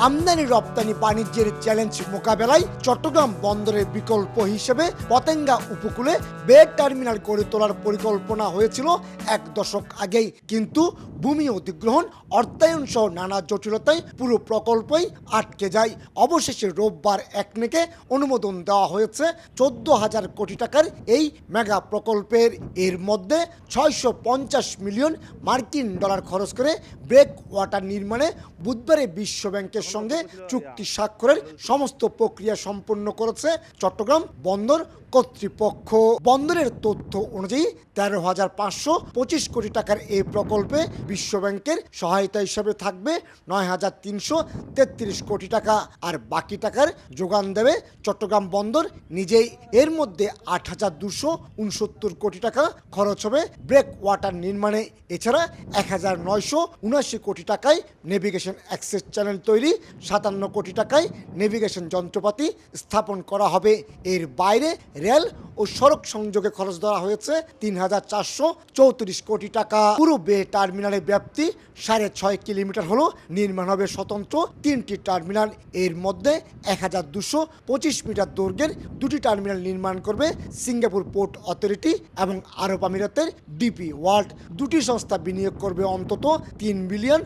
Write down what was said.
আমদানি রপ্তানি বাণিজ্যের চ্যালেঞ্জ মোকাবেলায় চট্টগ্রাম বন্দরের বিকল্প হিসেবে পতেঙ্গা উপকূলে বে টার্মিনাল গড়ে তোলার পরিকল্পনা হয়েছিল 1 দশক আগেই, কিন্তু ভূমি অধিগ্রহণ, অর্থায়ন সহ নানা জটিলতায় পুরো প্রকল্পই আটকে যায়। অবশেষে রোববার একনেকে অনুমোদন দেওয়া হয়েছে 14,000 কোটি টাকার এই মেগা প্রকল্পের। এর মধ্যে 650 মিলিয়ন মার্কিন ডলার খরচ করে ব্রেক ওয়াটার নির্মাণে বুধবারে বিশ্ব ব্যাংকের সঙ্গে চুক্তি স্বাক্ষরের সমস্ত প্রক্রিয়া সম্পন্ন করেছে চট্টগ্রাম বন্দর কর্তৃপক্ষ। বন্দরের তথ্য অনুযায়ী 13,525 কোটি টাকার এই প্রকল্পে বিশ্ব ব্যাংকের সহায়তা হিসেবে থাকবে 9,333 কোটি টাকা, আর বাকি টাকার যোগান দেবে চট্টগ্রাম বন্দর নিজেই। এর মধ্যে 8,269 কোটি টাকা খরচ হবে ব্রেক ওয়াটার নির্মাণে। এছাড়া 1,979 কোটি টাকায় নেভিগেশন অ্যাক্সেস চ্যানেল তৈরি, 57 কোটি টাকায় নেভিগেশন যন্ত্রপাতি স্থাপন করা হবে। এর বাইরে রেল ও সড়ক সংযোগে খরচ ধরা হয়েছে 3,434 কোটি টাকা। পুরো বে টার্মিনালের ব্যাপ্তি 6.5 কিলোমিটার হলো। নির্মাণ হবে স্বতন্ত্র 3টি টার্মিনাল। এর মধ্যে 1,225 মিটার দৈর্ঘ্যের 2টি টার্মিনাল নির্মাণ করবে সিঙ্গাপুর পোর্ট অথরিটি এবং আরব আমিরাতের ডিপি ওয়ার্ল্ড। দুটি সংস্থা বিনিয়োগ করবে অন্তত $3 বিলিয়ন।